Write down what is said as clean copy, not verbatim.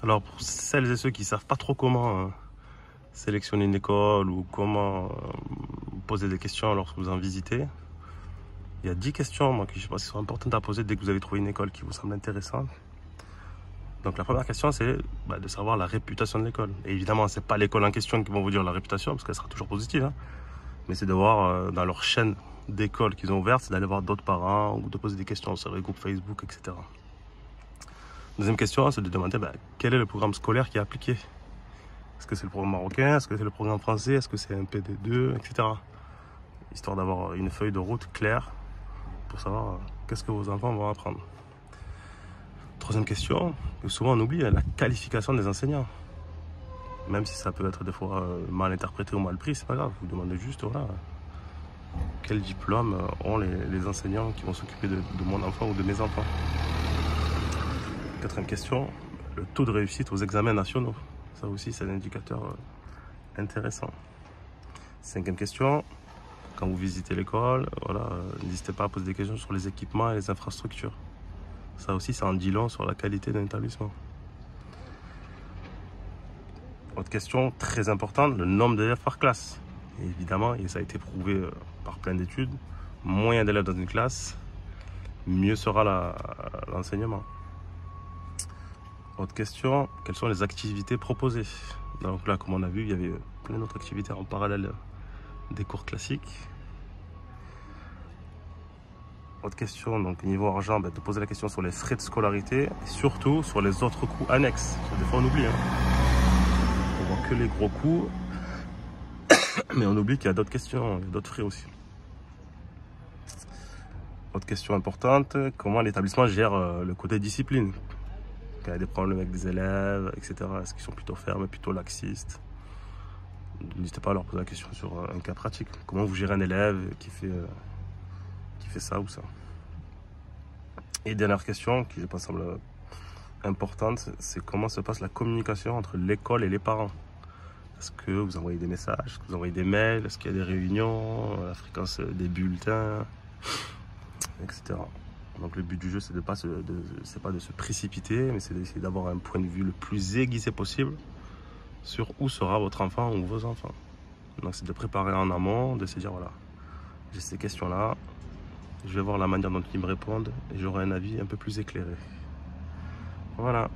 Alors pour celles et ceux qui ne savent pas trop comment sélectionner une école ou comment poser des questions lorsque vous en visitez, il y a 10 questions moi, qui je pense qui sont importantes à poser dès que vous avez trouvé une école qui vous semble intéressante. Donc la première question c'est de savoir la réputation de l'école. Et évidemment c'est pas l'école en question qui vont vous dire la réputation parce qu'elle sera toujours positive, hein. Mais c'est de voir dans leur chaîne d'écoles qu'ils ont ouvertes, c'est d'aller voir d'autres parents ou de poser des questions sur les groupes Facebook, etc. Deuxième question, c'est de demander quel est le programme scolaire qui est appliqué. Est-ce que c'est le programme marocain? Est-ce que c'est le programme français? Est-ce que c'est un PD2, etc. Histoire d'avoir une feuille de route claire pour savoir qu'est-ce que vos enfants vont apprendre. Troisième question, que souvent on oublie, la qualification des enseignants. Même si ça peut être des fois mal interprété ou mal pris, c'est pas grave. Vous demandez juste, voilà, quel diplôme ont les enseignants qui vont s'occuper de mon enfant ou de mes enfants. Quatrième question, le taux de réussite aux examens nationaux. Ça aussi, c'est un indicateur intéressant. Cinquième question, quand vous visitez l'école, voilà, n'hésitez pas à poser des questions sur les équipements et les infrastructures. Ça aussi, ça en dit long sur la qualité d'un établissement. Autre question très importante, le nombre d'élèves par classe. Et évidemment, et ça a été prouvé par plein d'études, moins il y a d'élèves dans une classe, mieux sera l'enseignement. Autre question, quelles sont les activités proposées? Donc là, comme on a vu, il y avait plein d'autres activités en parallèle des cours classiques. Autre question, donc niveau argent, de poser la question sur les frais de scolarité et surtout sur les autres coûts annexes. Parce que des fois on oublie, on voit que les gros coûts, mais on oublie qu'il y a d'autres questions, il y a d'autres frais aussi. Autre question importante, comment l'établissement gère le côté discipline? Quand il y a des problèmes avec des élèves, etc. Est-ce qu'ils sont plutôt fermes, plutôt laxistes? N'hésitez pas à leur poser la question sur un cas pratique. Comment vous gérez un élève qui fait ça ou ça? Et dernière question, qui je pense semble importante, c'est comment se passe la communication entre l'école et les parents. Est-ce que vous envoyez des messages? Est-ce que vous envoyez des mails? Est-ce qu'il y a des réunions? La fréquence des bulletins, etc. Donc le but du jeu, c'est pas de se précipiter, mais c'est d'essayer d'avoir un point de vue le plus aiguisé possible sur où sera votre enfant ou vos enfants. Donc c'est de préparer en amont, de se dire voilà, j'ai ces questions-là, je vais voir la manière dont ils me répondent et j'aurai un avis un peu plus éclairé. Voilà.